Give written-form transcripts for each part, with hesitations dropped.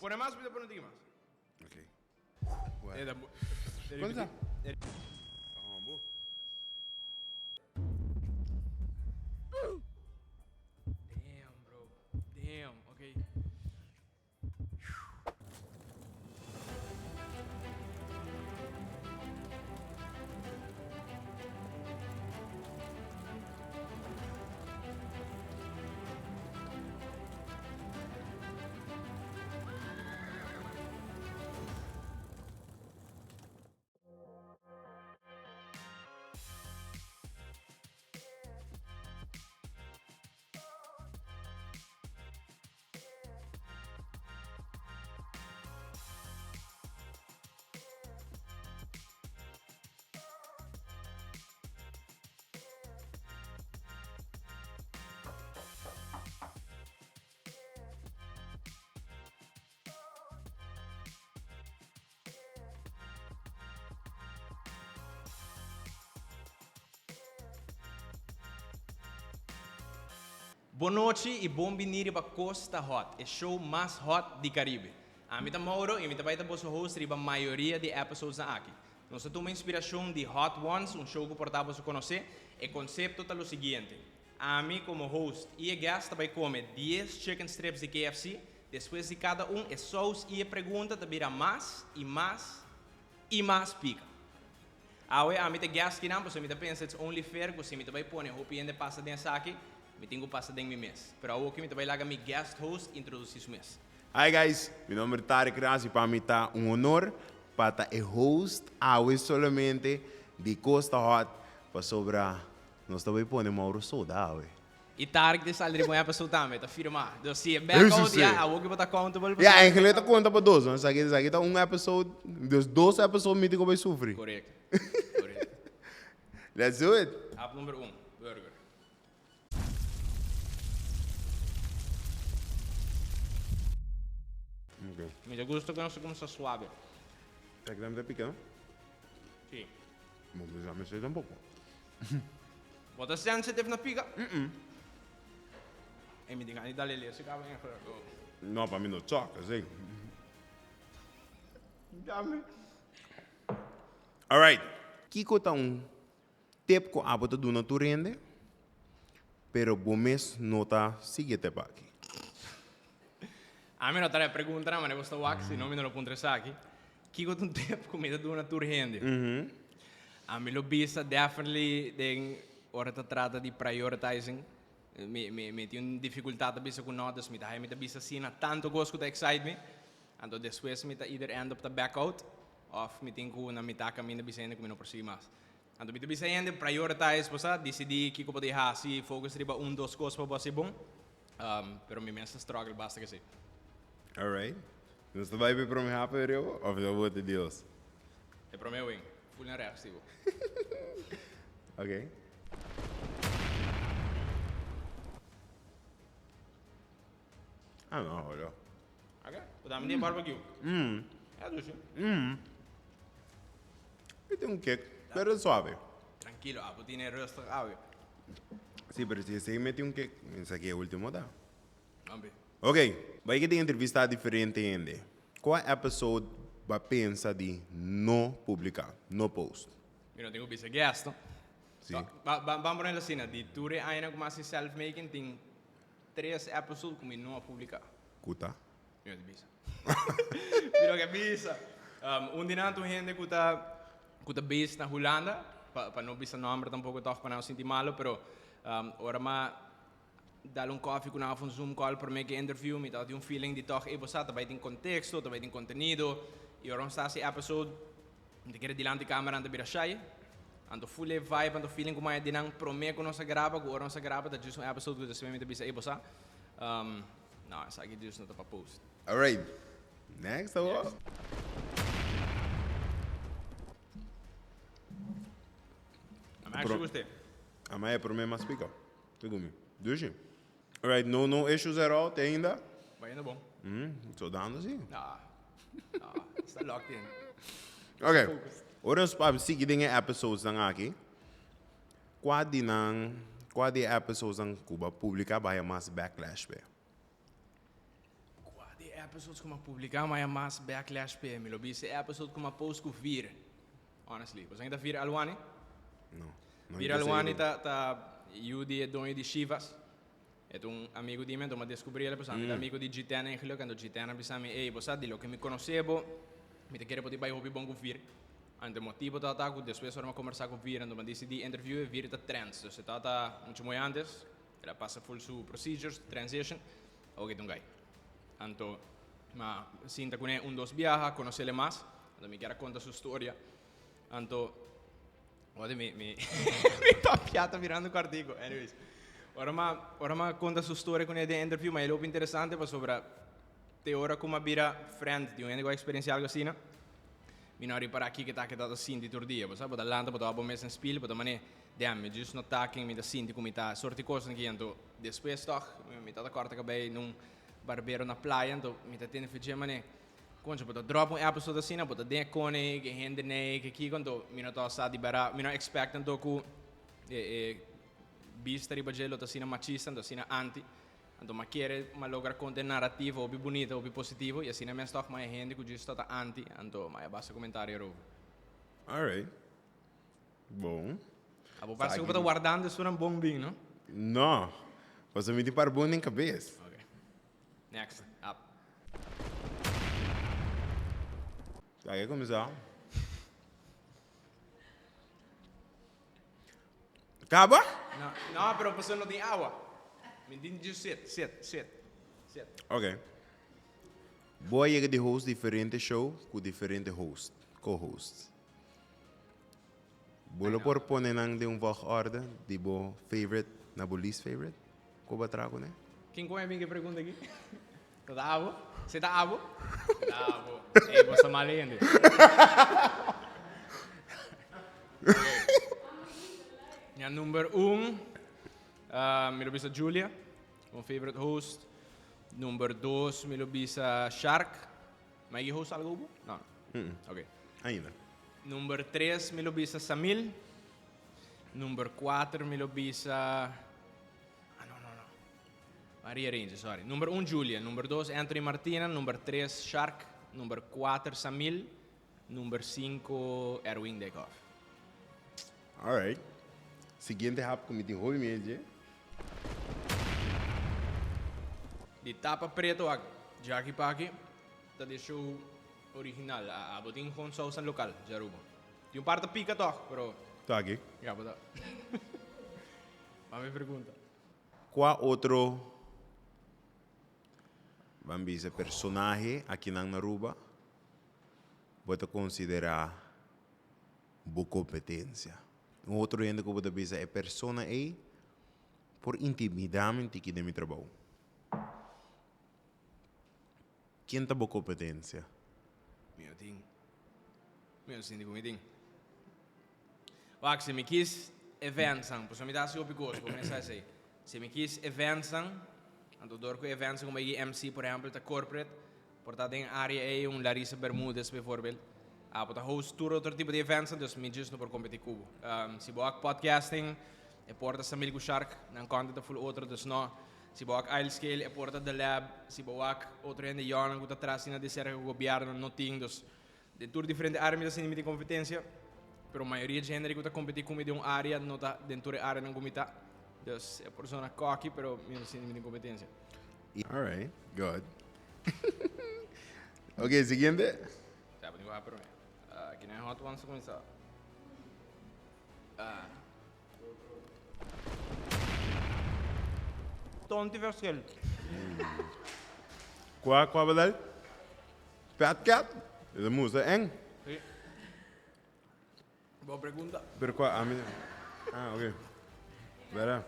Pone más, pide por un más. Okay. ¿Cuánto está? Damn, bro. Damn, okay. Boa noite e bom venir para Costa Hot, o show mais hot do Caribe. A mim tá Mauro e a mim vai estar o host riba a maioria de episódios aqui. Nós temos inspiração de Hot Ones, um show que portava a conhecer. O conceito é o seguinte: a mim como host e a guest vai comer 10 chicken strips de KFC. Depois de cada é sauce e a pergunta te vira mais e mais e mais pica. A mim tem guest que não, porque a mim pensa it's only fair, porque a mim vai pôr o piende passa dentro aqui. Me tenho passa dentro de mês. Pero eu que vai lá a mi guest host introduzir o mês. Hi guys, meu nome é Tarek Raz e para mim está honor para estar host hoje solamente de Costa Hot para sobre nós também pôr Mauro Soda hoje. E Tarek de salário bom episode também, tá firma. Então se back out já, eu que vou estar accountable. Yeah, em realidade conta para dois, nós aqui tá episode, dos 12 episódios me digo vai sofrer. Correto. Let's do it. App número 1, burger. Okay. Me gusta que não se começa suave. Tá que dá pica, Sim. Mas já me sei tampouco. Bota sensitive na pica? E me diga, aí dá lele, se acaba em Não, para mim não choca, assim. Dame. Alright. Kiko tá tempo que a bota do naturende, pero bom mês não tá seguinte para aqui. A mim não tá pergunta, mas eu gosto wax, não me não pontre aqui. Que eu tenho tempo comida do na tour rende. A mim lo bisa definitely den hora tá trata de prioritizing. Me tenho dificuldade bisa com notas, me tá bisa sina tanto gosto que excite me. Então depois me tá either end up the back out, of me tenho na me tá caminho bisa ainda como não persigo mais. Então me bisa ainda prioritize, posa decidi que eu poder assim focus riba dos coisas para você bom. Pero me mensa struggle basta que sei. Alright. Dus dan ben je voor me happen, Rio? Of dat wordt de deals? É para meu, hein? Fui na reação. Ok. Ah, não, olha. Ok? O dame de barbecue. É doce. E tem cake, pero suave. Tranquilo, vou ter rustig água. Sim, pero se você mete cake, isso aqui é o último, tá? Vamos ver. Ok, vai que tem entrevista diferente ainda. Qual episode vai pensar de não publicar, não post? Eu não tenho visto guest, não? Sim. Vamos por assim, de tour ainda como assim self-making, tem 3 episódios que eu não publicar. Kuta? Eu não visto. Pero que visa. Dia tu gente que tá based na Holanda, para não bisa nome tampouco tof para não sentir malo, pero ora ma dar coffee com uma Zoom call para make interview, me dá feeling de toch você também tem contexto, também tem conteúdo, e ora está esse episode, de querer dilante câmera anda bira shy, ando full vibe, ando feeling como é de não prometo que nossa grava, que ora nossa grava, tá just um episode que você me te bisa você, não, essa aqui just não tá para post. Alright. Next, tá I'm actually gostei. Amanhã é para mim mais pica. Pegou-me. Duas. Alright, no issues at all, tem ainda? Vai indo bom. Tô dando assim. Está locked in. Ok. Ora nós para seguir em episodes ng aqui. Qual episodes ng Cuba publica vai mais backlash be? Qual episodes como publicar, mas é mais backlash pe. Me lo bise episode como post com vir. Honestly. Você ainda vir Alwani? Não. Vir Alwani tá Yudi é dono de Chivas. É um amigo de mim, então me descobri ele, pessoal, amigo de Gitana, eigenlijk, quando Gitana disse a mim, ei, você dilo que me conhecebo, me te quero poder vai hobby bom com vir. Ante motivo tá tá, depois eu conversar com vir, então me decidi interview vir tá trends. Então você tá muito muito antes, ela passa full su procedures, transition, ok, então gai. Então, ma sinta com ele dos viaja, conhecer ele mais, então me quero contar sua história. Então, olha me tá piata virando o artigo, anyways. Ora ma conta sua história com ele de interview, mas é muito interessante para sobre te ora como vira friend de uma experiência algo assim, né? Minori para aqui que tá assim de todo dia, sabe? Da landa, para o mês em spil, para mané, damn, just not talking, me da sinti como tá, sorte coisa aqui, então depois toch, me tá corta que bem num barbeiro na praia, então me tá tendo fazer mané. Quando eu drop episode assim, eu botar dentro com ele, que rende nele, que aqui quando me não tá só de bara, me não expectam do que vista riba gelo tá sina machista, tá sina anti, então ma quer ma logra content narrativo ou bonito ou positivo e assim a minha stock mais gente que justo tá anti, então mas basta comentário ro. Alright. Bom. Abo parece que eu tô guardando isso um bom bem, não? Não. Você me tem para bom em cabeça. Okay. Next, up. Aí começar. Acaba? Não, pero você não tem água. Me diz sit. Ok. Boa chega de host diferente show com diferente host, co-host. Bolo por poner nang de ordem de bo favorite na bo least favorite. Ko ba trago né? Quem conhece que pergunta aqui? Tá água? Você tá água? Tá água. Ei, você malende. Minha número 1, me lobisa Julia, meu favorite host. Número 2, me lobisa Shark. Mas host algo? Não. Ok. Ainda. Número 3, me lobisa Samil. Número 4, me lobisa... não. Maria Range, sorry. Número 1, Julia. Número 2, Anthony Martina. Número 3, Shark. Número 4, Samil. Número 5, Erwin Dekhoff. Alright. Seguinte rap com me tem hobby mesmo. De tapa preto a Jackie Paki, tá de show original. A botin com sauce local, Jarubo. Tem um parte pica toch, pero... Tá aqui. Já, botar. Mas me pergunta. Qual outro vamos dizer personagem aqui na Naruba você considerar boa competência? Um outro ainda que você dizer é persona aí por intimidamente que de meu trabalho. Quem tá boa competência? Meu sinto como ting. Wak, se me quis eventsang, pues me dá se opicos, como me sai. Se me quis eventsang, ando dor com eventsang como MC, por exemplo, tá corporate, portanto em área aí Larissa Bermúdez, por exemplo. Para host tour outro tipo de eventos, então me diz no por competir cubo. Se boa podcasting, é porta Samil Shark, não conta full outro dos não. Se boa Scale, é porta da lab. Se boa outro ainda Johan, que está atrás na deserta o governo não tem, dos de tour diferente áreas assim de competência, pero a maioria de gente que está competir com de uma área não está dentro da área não comita. Então é persona cocky, pero me assim de competência. Alright, good. Ok, seguinte. Tá, vou dizer para mim. Aqui na Hot Ones começar. Tonti versus Qual badal? Pat cat? É música eng? Sim. Boa pergunta. Pero qual a mim? Ok. Vera.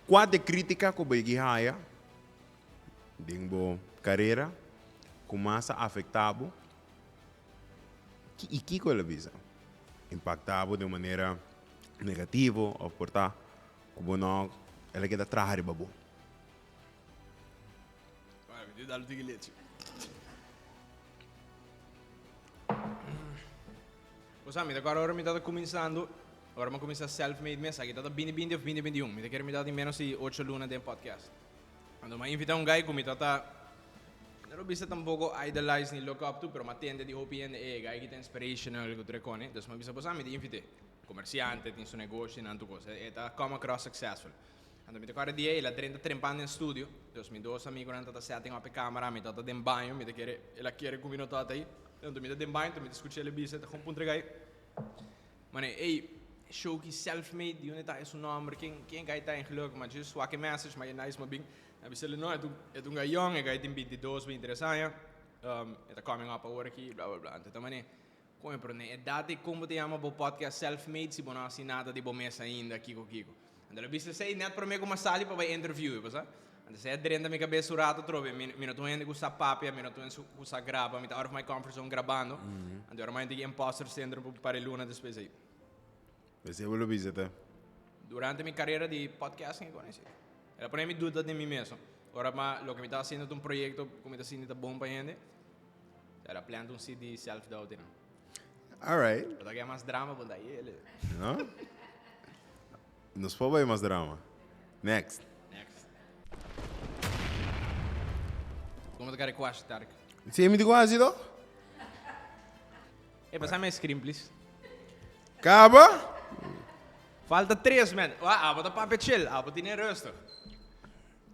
Qual de crítica que vai ganhar de boa carreira começa a afetado e que coisa visa impactado de maneira negativa ou portar como não ela quer trabalhar de babu. Vai, me dá o tigilete. Você sabe, agora me está começando, agora me começa self-made mês, aqui está 2020 ou 2021, me quer me dar de menos de 8 lunas de podcast. Quando me invita guy que me está Pero bisa tampoco idolize ni look up to, pero matende di opinion gaya kita inspirational ko trekone. Dus mabisa po sa amin di invite commerciante, tin su negócio, nanto cosa. Eta come across successful. Ando mi toccare di la 33 anni in studio. Dus mi dos amigo nan tata setting up camera, mi tata den banho, mi te quiere la quiere cum minuto aí. Ando mi den banho, mi discutir le bisa, te gewoon puntre gai. Mane, show ki self-made, die unita is een nummer, quem ga je geluk, maar just wakke message, maar je nice maar bing. En we zullen nooit, het doen ga jong, ik ga het in 22, 23 anos, het is coming up a work hier, bla bla bla. En toen mane, come pro ne, dat ik kom te jammer op podcast self-made, si bona si nada di bomesa ainda, kiko. En dan heb je zei net pro me como sali para interview, pas hè? En dan zei het erin dat mijn cabeça rato trove, minuto ainda com sapapia, minuto ainda com sa grava, me tá out of my comfort zone gravando. En dan maar die imposter syndrome para luna depois aí. Você vai visitar. Durante mi carrera de podcasting, eu conheci. Era para mim dúvida de mim mesmo. Agora, mas o que me estava fazendo um projeto, como está sendo bom para gente, era plantar CD self-doubt. All right. Pero daqui é mais drama, bom daí ele. Não? Nos pode ver mais drama. Next. Como tu quer que eu ache, Tarek? Você me diga assim, não? Passar mais screen, please. Acaba? Falta 3, man. Ah, vou dar papo chill. Ah, vou ter rustig.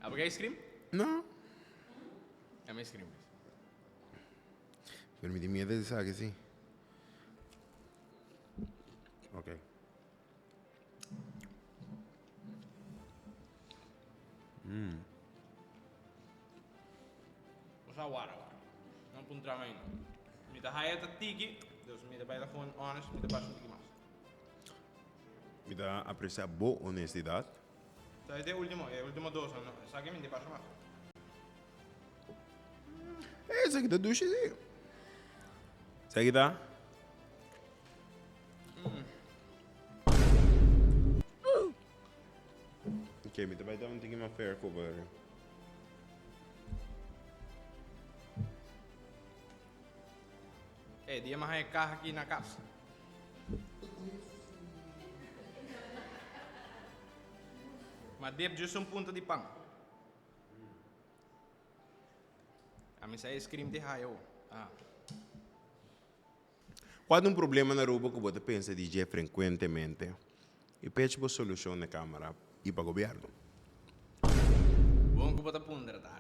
Ah, vou screen? Não. É mais screen. Permite medo de saber assim. Ok. Vou wara. Não põe drama ainda. Me dá raia da tiki. Deus me dá para gewoon honest, me dá para tiki mais. Me dá apreciar boa honestidade. Tá, é o último doce, não? Sabe me dá para mais. Esse aqui da ducha, sim. Esse aqui tá? Ok, me dá para dar um tiki mais fair cover. Dia mais carro aqui na casa. Mas deve just ponto de pão. A mim sai scream de raio. Ah. Quando um problema na rua que você pensa de frequentemente e pede por solução na câmara e para o governo. Bom que você pondera, tá?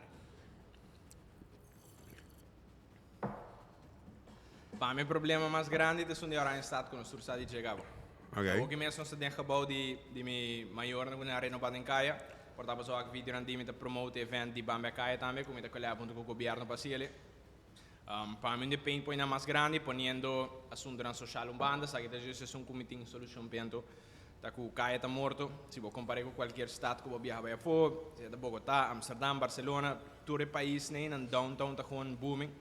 Para mim, o problema mais grande é onde eu estado com o sursa de chegava. Ok. O que mesmo se tem gebouw de meu maior na arena para Caia, portava só aqui vídeo andime para promote evento de Bamba Caia também, como está colhendo com o governo para ele. Para mim, o pain point mais grande, ponendo assunto na social banda, sabe que é um comitê de solução pento, tá com o Caia está morto, se vou comparar com qualquer estado que vou viajar para fora, se é Bogotá, Amsterdam, Barcelona, todo o país nem na downtown está com booming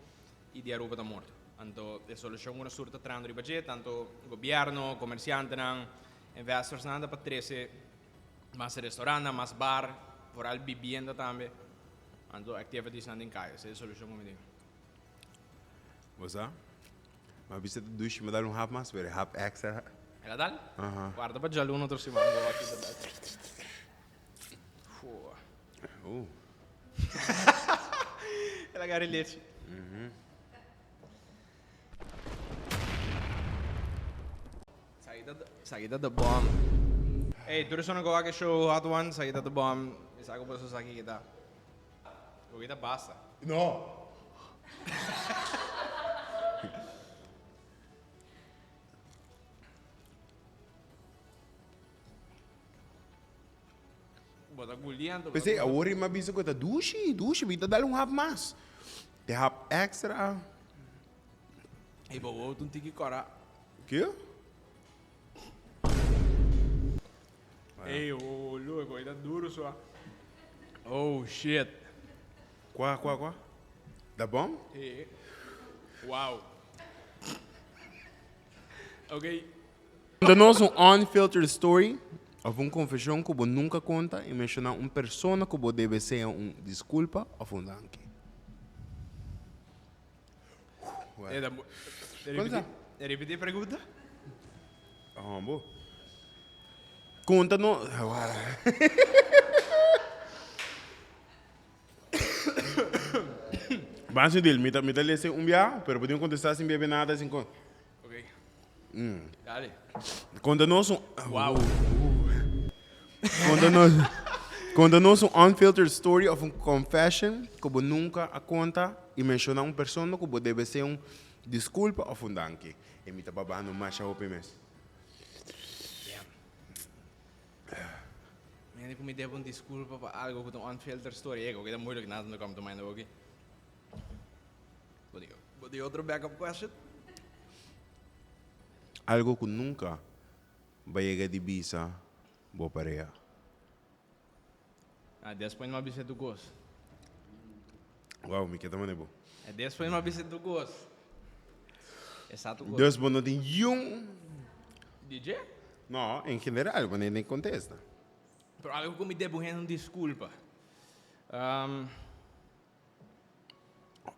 e de Europa está morto. Tanto de solução una surta trando di budget, tanto governo, comerciante, investors nada para trazer mais restaurante, mais bar, foral vivienda também, tanto activities nada em casa, essa é a solução como digo. Você? Mas você da ducha me dá half mais, pero half extra. Ela dá? Aham. Guarda para jalo no torcimão, vou aqui da Ela agarra leite. Saída da bomb. Hey, tu eres una que show hot one, saída da bomb. Isa ko pa sa saki kita. Kung kita basta. No. Bota guliando. Pensei, agora me avisa que tá ducha, me dá half mais. De half extra. Hey, bawa tu tiki kora. Que? Hey, oh, look, ainda duro só. Oh, shit. Qual? Tá bom? Hey. Wow. Ok. Dá-nos unfiltered story, ou uma confissão que você nunca conta e mencionar uma pessoa que você deve ser desculpa ou danke. Repetir a pergunta? Bom. Conta-nos. Vas a decir, me le hace un viaje, pero podemos contestar sin beber nada, sin con. Ok. Dale. Conta-nos um. Wow. Conta-nos um unfiltered story of um confession que você nunca a conta e menciona uma pessoa que você deve ser um desculpa ou um danke. E me tá babando mais a roupa mesmo. Men ik moet even desculpa para algo que een unfiltered story. Ik ook, dat is moeilijk na te komen te mijn ook. Wat die andere backup question? Algo que nunca vai chegar de visa, boa pareja. Ah, después uma bisita do gosto. Uau, me quer também bom. É después uma bisita do gosto. Exato gosto. Deus bom não tem um. DJ? Não, em geral, mas nem contesta. Pero algo que me devo een desculpa.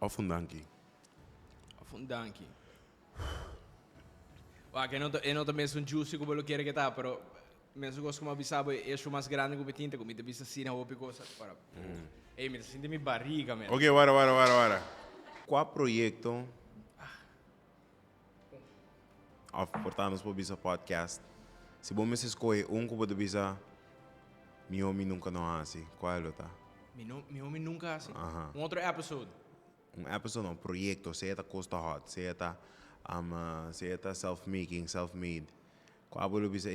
Of um danke. Of een dankie. Que eu não também sou juicy como eu quero que tá, pero mesmo gosto como avisava, é o mais grande que eu tinha, como eu vista assim na roupa coisa para. Ei, me sinto minha barriga, mesmo. Ok, para. Qual projeto of portarmos para o Bisa Podcast? Se você escolher um que você visa, meu homem nunca não assim. Qual é o tá? Meu homem nunca assim. Aham. Outro episode. Episode não, projeto, se é Costa Hot, se é self-making, self-made. Qual você visa?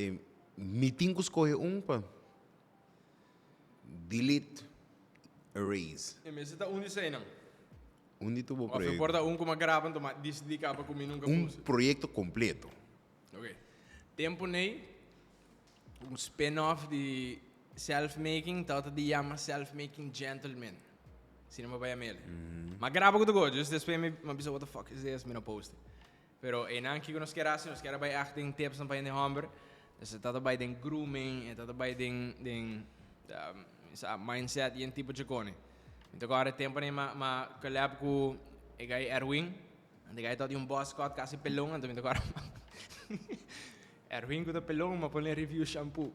Me tenho que escolher um para delete, erase. E me senta onde sei não. Onde tu vou Of projeto? importa como gravando, mas desliga para comigo nunca Um puse. projeto completo. Ok. Tempo nem spin-off de self-making, tal de chama self-making gentleman. Cinema vai a mele. Mas grava com o gosto, just depois me pensa what the fuck is this, me não post. Pero en anki que nos quer bij echt den tips en bij de hamber. Dus het dat bij den grooming, het dat bij den mindset en type de koning. Então agora tempo nem ma collab com ik ga Erwin. En ik ga tot die boss cut quase pelong en então agora Erwin com o pelong maar põe review shampoo.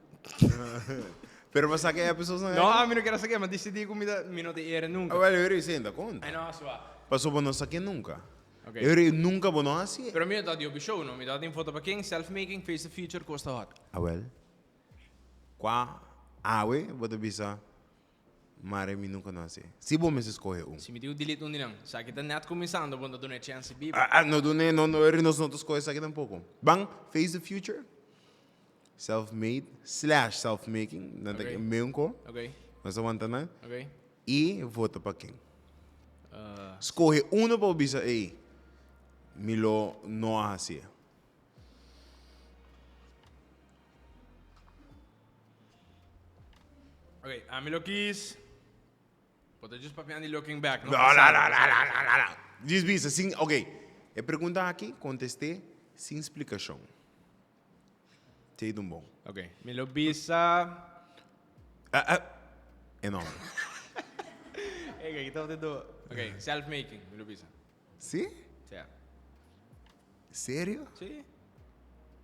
Pero vas a que pessoas não. Não, a mim não quero saber, mas decidi que me não te era nunca. Well, eu iria ainda conta. Ai não, só. Passou para não saber nunca. Okay. Eu iria nunca vou não assim. Pero mira, dat die show, no? Me dat een foto para quem self-making, face the future, Costa Hot. Well. Qua awe, vou te bisa. Mare mi nunca não assim. Se bom me escolher um. Se me diu delete um dinang, sa kita net começando, quando dou uma chance bibi. Não do ne, não iria nos outros coisas aqui tampouco. Bang, face the future. Self-made / self-making, não tem meio co. Ok, Mas aguenta não. ok. E vota para quem? Escolhe um para o bisa aí. Milo não assim. Ok, a mim lo quis. Pode just papiando e looking back. Não. Diz bisa, sim, ok. Eu pergunta aqui, contestei sem explicação. Tem um bom. Ok, me lo bisa. Enorme. Ok, então te dou. Ok, self-making, me lo bisa. Sim? Sim. Sério? Sim.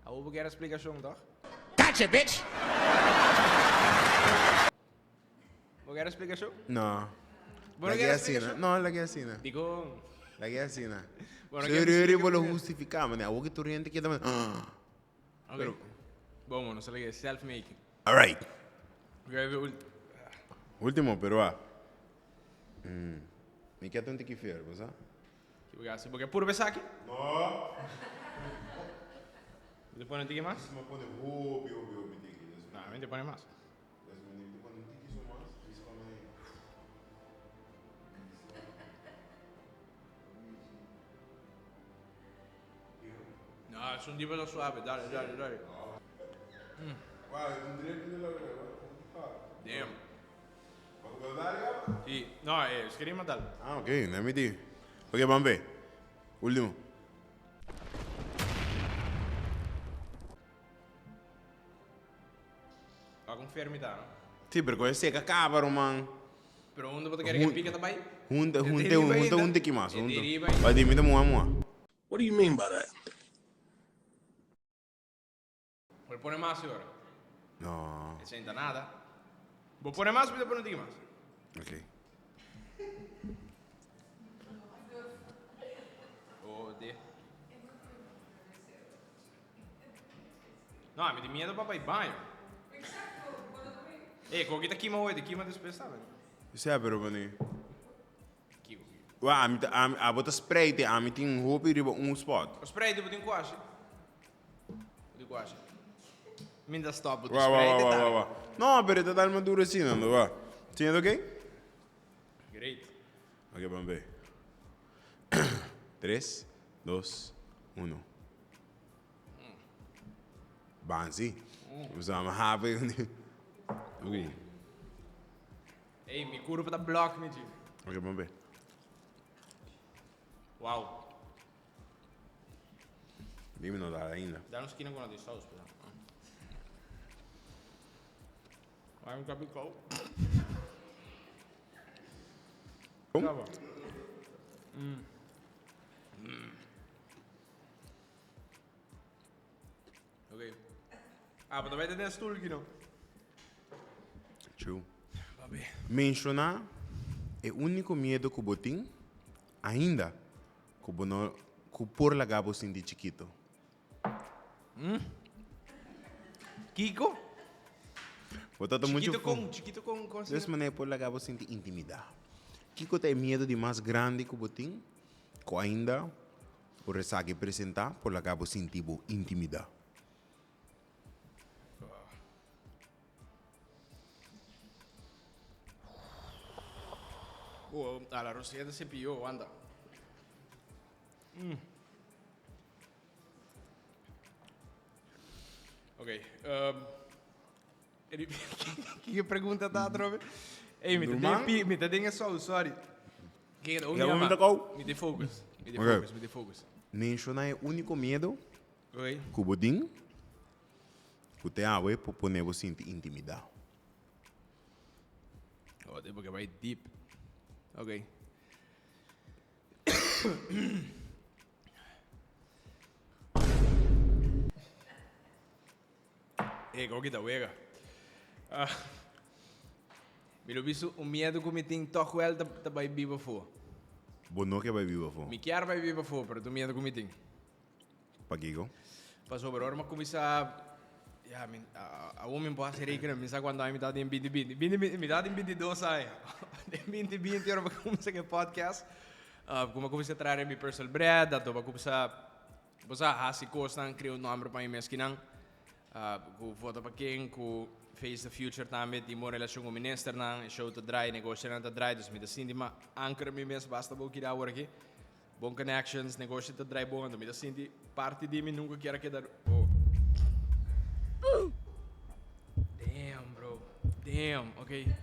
A vou querer explicação, toch? Gotcha, bitch! Vou querer explicação? Não. Bueno, La que ¿quieres assim, explicación? não, la que assim. Digo. La que assim. Bueno, Se ¿quieres eu vou explicación? justificar, mas o que tu riente que também. Ok. Vamos, no se le quede self-making. All right. Ok, Último, pero me quer tanto que fer, você? que voy a hacer? Porque puro besar aqui? No. ¿Te pones tiki más? Me pone hobby. No, a mí te pone más. No, es un tipo suave, dale. Damn. Sí, no, quería matar. Ah, ok, let me do. Ok, vamos ver. Último. Va con fermità, no? Sì, per questo è che acabano, man. Pero uno puede querer que pique também? Junta que mais. Deriva Vai de mim, mua. What do you mean by that? Puoi pone más ahora. No. No sienta nada. Vos pone más, pero pone tiki más. Ok. bote. No, me tem medo para ir banho. Qual que tá aqui hoje? Aqui mas depois sabe. Isso é, pero mano. Aqui. Ué, a bota spray, a mim tem roupa e riba spot. O spray do botem quase. De quase. Me dá stop do Ué, spray. ué. Não, pero tá dando uma dura assim, não, ué. Tinha ok? Great. Ok, vamos ver. 3, 2, 1. Bansi. Usamos rápido. Ok. Ei, me curva da bloco, me diga. Ok, vamos ver. Uau. Dime não dá ainda. Dá uns esquina com a de sauce, por exemplo. Vai um capicol. Como? Tá bom. Ok. Mas também tem esse tool aqui, não? True. Vamos ver. Mencionar é o único medo que eu tenho ainda que eu não que por lá gabo de chiquito. Kiko? Botado muito Chiquito com... dessa maneira por lá gabo sentir intimidade. Kiko tem medo de mais grande que eu tenho que ainda o ressaque apresentar por lá gabo sentir intimidade. Oh, a la roseta se pilló, anda. Ok. Que pergunta tá, trove? Ei, me tá dando só, sorry. Que é o Já vamos tocar. Me dê focus. Ok. Me dê focus. Mencionar é o único medo Ok. que eu tenho que tem a ver por poder você sentir intimidade. Oh, tem porque vai deep. Ok. Qual que tá, uega? Me lo visto o medo que me tem toch wel tá vai viva for. Bono que vai viver fora. Me quer vai viva for, pero tu medo que me tem. Pagigo. Passou por hora, mas começar ja, a homem pode ser rekenen, minstens quando a metade em 2020. Metade em 22 sai. Em 2020 eu vou começar a podcast. Como começar a trazer meu personal brand, dato vou começar a hasi costan, criar um nome para mim mesmo não. Com foto para quem, com Face the Future também, tem uma relação com o ministro não, show to dry, negócio não to dry, dus me da sim, mas anchor mim mesmo basta vou criar agora aqui. Bom connections, negócio to dry bom, então me da sim, parte de mim nunca quero quedar. Damn, bro. Damn, okay.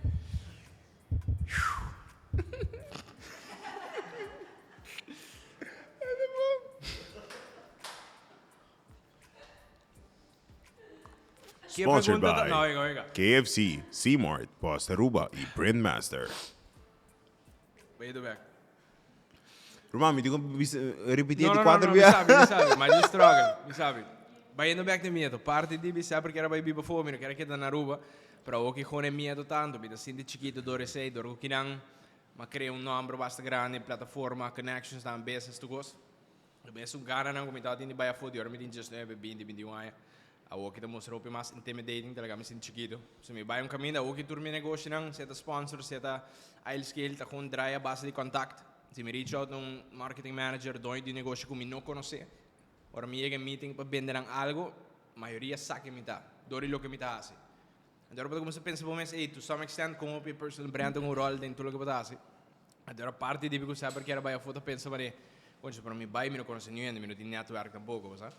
Sponsored by No, oiga. KFC, C-Mart, Pasta Aruba e Printmaster. Wait back. Romano, me diga repetir de No, quatro me vezes. sabe, mas me struggle, me sabe. Vai indo back de medo, parte de me sabe porque era vai biba fome, não quero que dar na Aruba, para o que com medo tanto, me da sinto chiquito, dore sei, dore que não, mas cria nome basta grande, plataforma, connections, dan business to goes. Mesmo gana não, como está indo vai a foder, eu me digo just 21 anos. A o que te mostrou para mais intimidating, talaga me sinto chiquito. Se me vai caminho, o que turme negócio não, se é sponsor, se é a scale, tá com dry a base de contact. Se me reach out marketing manager, dono de negócio que me não conhece, ora me chega meeting para vender algo, maioria sabe me tá, dori lo que me tá assim. Agora para começar a pensar por mês, to some extent, como o personal brand um rol dentro do que pode fazer. Agora parte de que sabe porque era vai a foto pensa para onde para mim vai me não conhece ninguém, me não tem network tampouco, sabe?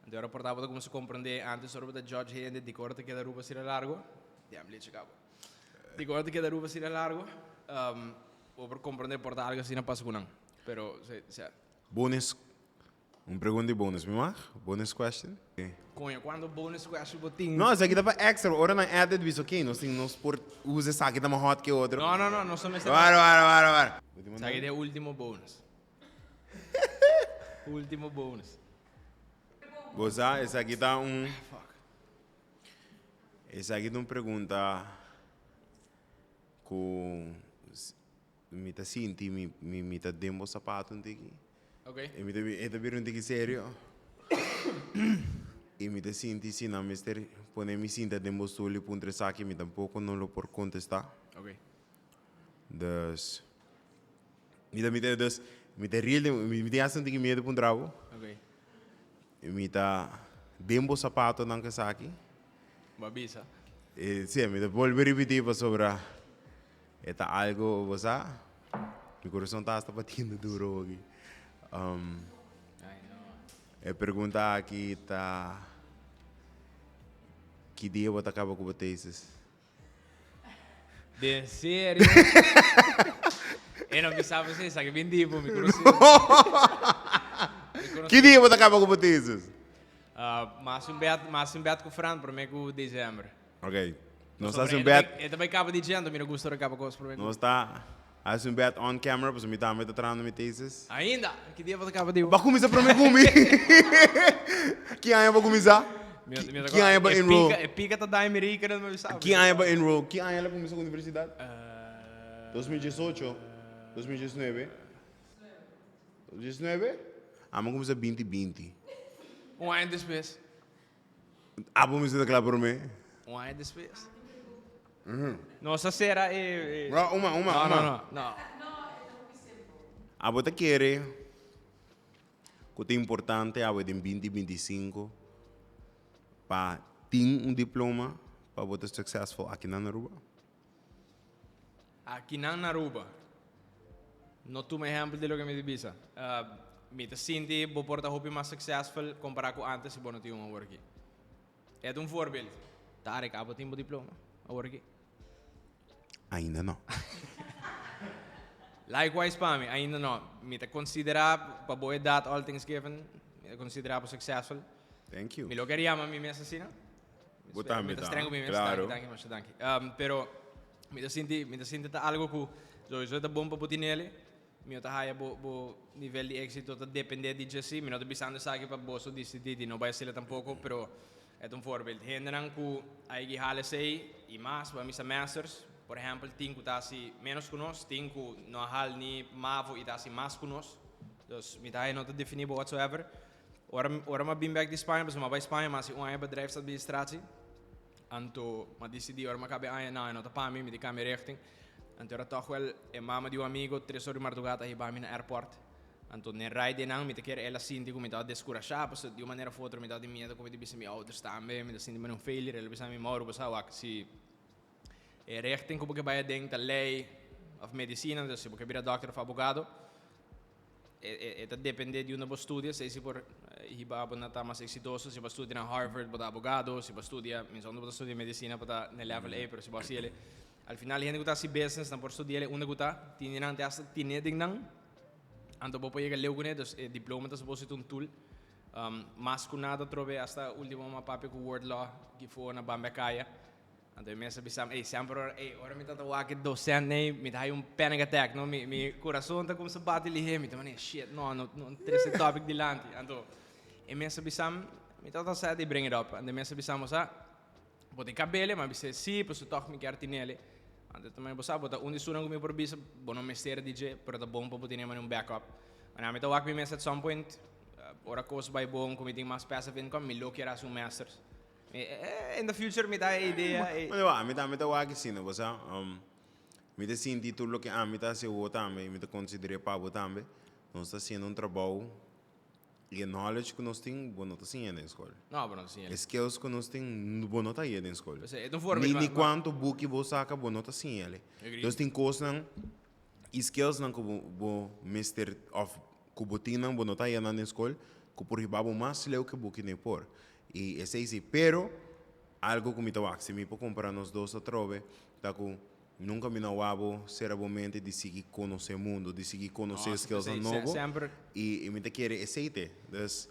Agora portava para começar a compreender antes sobre da George Henry de corte que da ruba ser largo, diam lhe chegava. De corte que da ruba ser largo, ou para compreender portar algo assim não passa com não. Pero se Bonus. Pergunta de bonus, me mar? Bonus question? Okay. Conha, quando bonus question botinho. Não, isso aqui dá para extra. Ora não added, isso ok. Nós temos por usa essa aqui dá mais hot que outro. Não somos Para. Isso aqui é o último bônus. Último bônus. Você, esse aqui tá Esse aqui não pergunta com me tá senti me tá demo sapato aqui. Okay. E mi te bir un tiki serio. E mi te sinti si na mister pone mi sinta de mostuli puntre saki mi tampoco non lo por contestar. Okay. Dus mi te riel mi te asan tiki medo pun trabo. Okay. E mi ta dembo sapato nan saki. Babisa. E sì, mi te volver repetir para sobra. Eta algo, você? Mi coração está batendo duro aqui. I know. É perguntar aqui tá que dia você acaba com vocês? De sério? Eu não pensava assim, sabe? Bem tipo, me conheci. Que dia você acaba com vocês? Mas um bet com o Fran, para mim, com dezembro. Ok. Nós estamos um bet. Eu também acabo dizendo, me não gosto de acabar com os para mim. Nós está faz um bet on camera, pois me tá me trando me teses. Ainda? Que dia você acaba de... Vai começar para mim comigo. Que ano vai começar? Que ano vai enroll? É pica tá da América, não me sabe. Que ano vai enroll? Que ano ela começou a universidade? 2018? 2019? 2019? Vamos começar 2020. Um ano depois. Vamos começar claro para mim. Um ano depois. Nossa, será... Não. A você quer que é importante a você em 2025 para ter diploma para você ser successful aqui na Aruba? Aqui na Aruba, não tomo exemplo de lo que me dibisa. Me te sinti, vou portar roupa mais successful comparado com antes, se você não tinha um work. É voorbeeld. Tarek, eu tenho diploma. Work. Ainda não. Likewise para mim, ainda não. Me te considerar, para boa idade, all things given, me te considerar para successful. Thank you. Me lo queria, mas me assassina. Botar me me estranho me claro. danke. Pero me te sinti algo que so é bom para botar nele. Me tá haya bo nível de éxito tá depender de Jesse. Me não tô pensando sabe para bosso decidir, não vai ser tampouco, pero é voorbeeld. Henderang que aí hale sei e mais para mim masters. Por exemplo, tenho que assim menos que nós, tenho que não hal ni mavo e assim mais que nós. Dus me tá não tá definido whatsoever. Ora ma bim back de Espanha, mas ma vai Espanha, mas um ano bedrijfsadministratie. Anto ma decidi ora ma cabe não tá para mim, me de câmera richting. Anto ora toch wel e mama di un amigo 3 ore madrugada hier bij me in airport. Anto ne ride nang me te keer ela sinti come da descurajada, pues de uma maneira ou outra me dá de medo como de bisa mi ouders também, me sinti me um failure, ela bisa mi mauro bisa wak si e richting como que vai denk da lei of medicina, dus porque vira doctor of abogado. Eta depende de onde estudia, se por hiba nata mais exitoso, se vai estudar na Harvard para abogado, se vai estudar, minha onde vai estudar medicina para na level A, pero se vai ser al final gente que está si business, não por estudar onde que está, tiene nante hasta tiene ding nang, anto po llegar leu com dus diploma tas po um tool, mas com nada trove hasta último uma papi com word law que foi na Bambecaya. Anto eu me sabia, sempre, ora me tata wak docente, né, me dá um panic attack, não, me coração tá como se bate ali, me tá, shit, não interessa topic dilante, anto, eu me sabia, me tata sabe de bring it up, anto me sabia, moça, pode cabelo, mas você sim, pois toque me quer tinele, anto também você pode onde surang me por bisa, bom não mestre DJ, pero tá bom para poder ter um backup, mas me tá wak me at some point, ora course by bom, como tem mais passive income, me lo queira um masters. In the future me dá a ideia. Me dá wag sim, você. Me dá senti tudo que me dá se o também, me dá considerar para também. Nós está sendo trabalho e knowledge que nós temos, bom não está sendo na escola. Não, bom não está sendo. Skills que nós temos, bom não está na escola. Nem quanto book você saca, bom não está sendo. Nós tem coisas não, skills não que bom mister of cubotina, bom não está na escola, que por riba mais leu que book nem por. E esse é pero algo que me toca, se me pode comprar nos dois a trove, tá com nunca me não abo seriamente de seguir conhecer o mundo, de seguir conhecer skills novos. E me te quer aceite, dus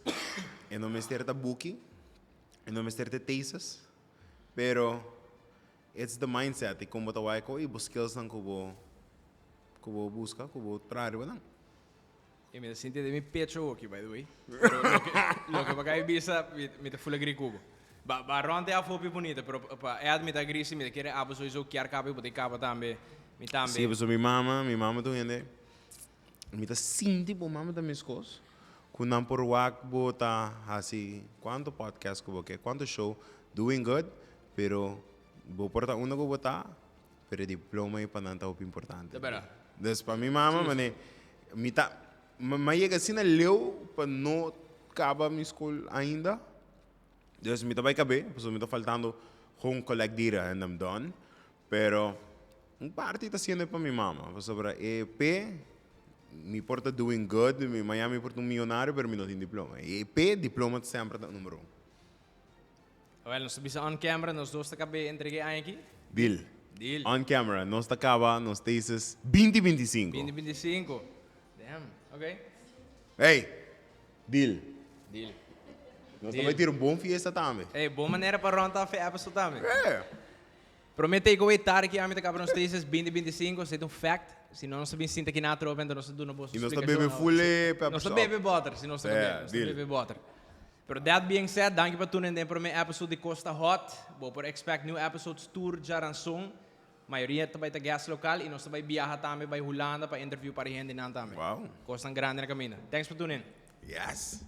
eu não me esterta book, eu não me esterta thesis, pero it's the mindset e como tá vai com e os skills não que vou buscar, que vou trazer, não. E me sinto de mi pecho aqui, by the way. Lo que vai bisa, me te full agri cubo. Ba ronde a fopi bonita, pero é admita agrisi, me te quer abo sowieso kiar cabo, bote cabo também, me também. Sim, so minha mama tu entende. Mita sinti po mama da mis cos. Kunam por wak bota assim, quanto podcast ko boke, quanto show, doing good, pero bo porta uno ko bota, pero diploma e pananta o importante. Dabera. Dus para mi mama, mane, mita, maiega sina leu para não acaba minha escola ainda. Dus mita vai caber, pues mita faltando com collect dira and I'm done. Pero parte está sendo para minha mama, sobre EP me importa doing good, me Miami porta milionário, pero me não tem diploma. EP diploma sempre tá número 1. Well, nós bisa on camera, nós dois cabe entregue aqui. Deal. Deal. On camera, nós tá acaba, nós teses 2025. 2025. Damn, ok. Hey, deal. Deal. Nós Deal. vai ter bom fiesta também. Hey, boa maneira para ronda a episode também. É. Prometei que eu vou estar aqui a mim acaba nos 2025, c'est um fact. Se não nós bem aqui na tropa, então nós do no bolso. E nós tá bebe full Nós tá bebe butter, se nós tá deal. bebe butter. Pero that being said, dank je voor tunen in mijn episode de Costa Hot. We por expect new episodes tour Jaranson. Maioria também tá gas local e nós também viaja também para Holanda para interview para gente nan também. Wow. Costa grande na caminho. Thanks for tuning. Yes.